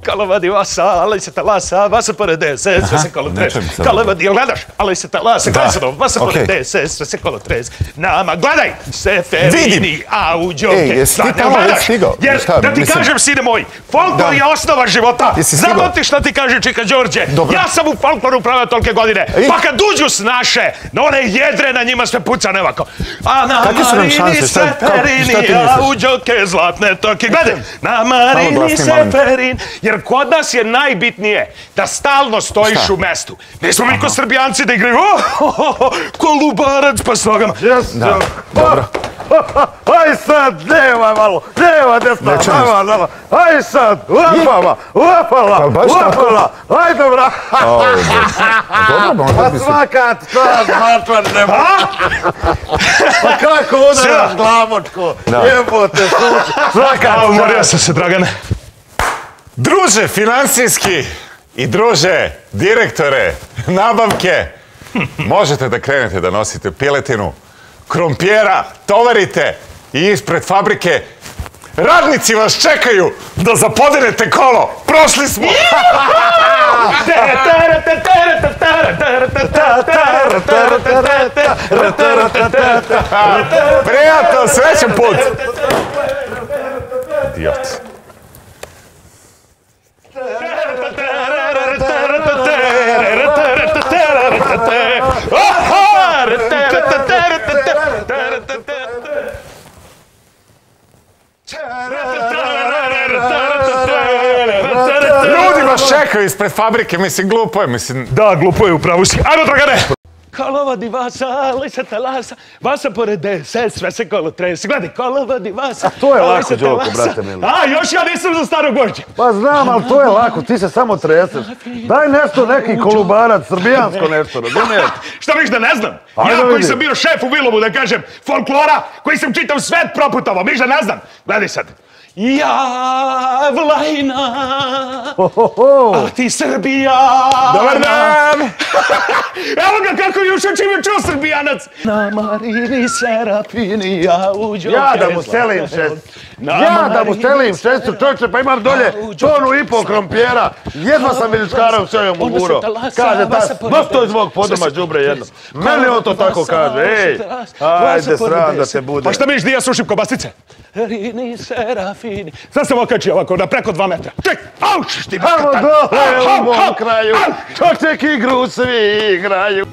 Kalavadi vasa, ali se talasa, vasa pored DSS, sve se kolo trez. Kalavadi, gledaš, ali se talasa, gledaj se dom, vasa pored DSS, sve se kolo trez. Nama, gledaj, Seferini, Auđoke. Jesi ti tamo već stigao? Jer, da ti kažem, sine moj, folklor je osnova života. Znamo ti šta ti kaže Čika Đorđe? Ja sam u folkloru pravio tolike godine. Pa kad uđu s naše, na one jedre, na njima sve puca nevako. A na Marini, Seferini, Auđoke, zlatne toke. Gledaj, na Marini, Seferin. Jer kod nas je najbitnije da stalno stojiš u mestu. Nismo mi ko Srbijanci da igraju kolubarac pa s nogama. Dobro. Aj sad, nema malo, nema desna, nema, aj sad, uapala, aj dobra. Pa svaka čast, mačvar ne može. Pa kako udaraš glavočko, jebote, svaka čast. Umorio sam se, Dragane. Druže finansijski i druže direktore nabavke, možete da krenete da nosite piletinu, krompijera, tovarite i ispred fabrike radnici vas čekaju da zapodenete kolo. Prošli smo! Prijatno, srećan put! Idiot. Ljudi vas čekaju ispred fabrike, mislim, glupo je, mislim... Da, glupo je, upravo si. Ajmo, Dragane! Kalavadi vasa, ali se talasa, vasa pored DSS, sve se kolo tresi. Gledaj, kalavadi vasa, to je lako, Đoko, brate mili. A, još ja nisam za staro gošće. Pa znam, ali to je lako, ti se samo treseš. Daj nešto, neki kolubarac, srbijansko nešto, razumiješ? Šta viš da ne znam? Ja koji sam bio šef u Vilovu, da kažem, folklora, koji sam čitav svet proputovao, viš da ne znam? Gledaj sad. Ja, Vlajna, a ti Srbija. Dobar dan! Evo ga kako još čim je čuo Srbijanac. Na Marini, Serafini, Auđoke. Ja da mu stelim šest. Ja da mu stelim šestu, čovječe, pa imam dolje tonu i pol krompijera. Jedva sam miličkara sve joj moguro. Kaže, dosto iz mog podoma, đubre jedno. Meni on to tako kaže, ej. Ajde, sram da te bude. Pa šta miš, di ja sušim kobasice? Rini, Serafini. Sad sam okačio ovako, na preko 2 metra. Ček, auš ti. Tamo dole u mom kraju, čoček igru svi igraju.